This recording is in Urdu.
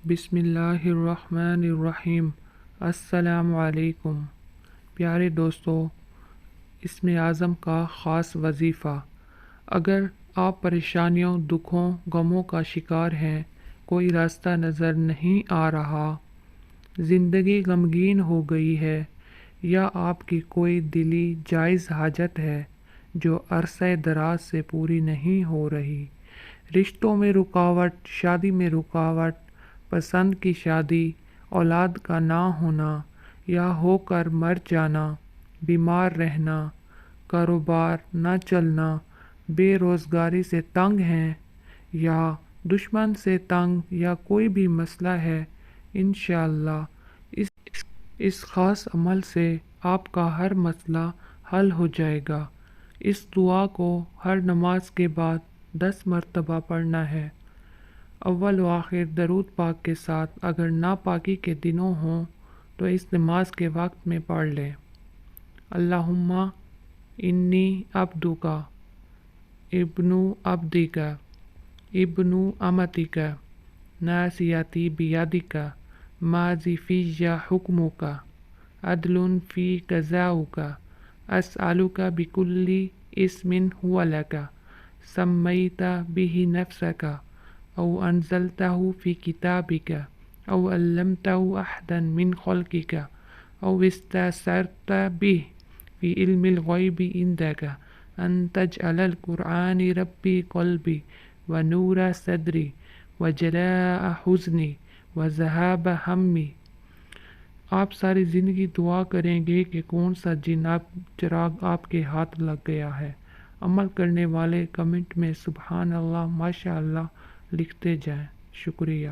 بسم اللہ الرحمن الرحیم۔ السلام علیکم پیارے دوستو، اسم اعظم کا خاص وظیفہ۔ اگر آپ پریشانیوں، دکھوں، غموں کا شکار ہیں، کوئی راستہ نظر نہیں آ رہا، زندگی غمگین ہو گئی ہے، یا آپ کی کوئی دلی جائز حاجت ہے جو عرصہ دراز سے پوری نہیں ہو رہی، رشتوں میں رکاوٹ، شادی میں رکاوٹ، پسند کی شادی، اولاد کا نہ ہونا یا ہو کر مر جانا، بیمار رہنا، کاروبار نہ چلنا، بے روزگاری سے تنگ ہیں، یا دشمن سے تنگ، یا کوئی بھی مسئلہ ہے، انشاءاللہ اس خاص عمل سے آپ کا ہر مسئلہ حل ہو جائے گا۔ اس دعا کو ہر نماز کے بعد 10 مرتبہ پڑھنا ہے، اول و آخر درود پاک کے ساتھ۔ اگر ناپاکی کے دنوں ہوں تو اس نماز کے وقت میں پڑھ لیں۔ اللہم انی عبدک، ابن عبدک، ابن امتک، ناصیتی بیدک، ماضی فی حکمک، عدل فی قضاؤک، اسألک بکل اسم هو لک سمیت به نفسک او انزلته فی کتابک او علمته احدا من خلقک او استأثرت به فی علم الغیب عندک ان تجعل القرآن ربی قلبی ونور صدری وجلاء حزنی وذہاب ہمی۔ آپ ساری زندگی دعا کریں گے کہ کون سا چراغ آپ کے ہاتھ لگ گیا ہے۔ عمل کرنے والے کمنٹ میں سبحان اللہ، ماشاء اللہ لکھتے جائیں۔ شکریہ۔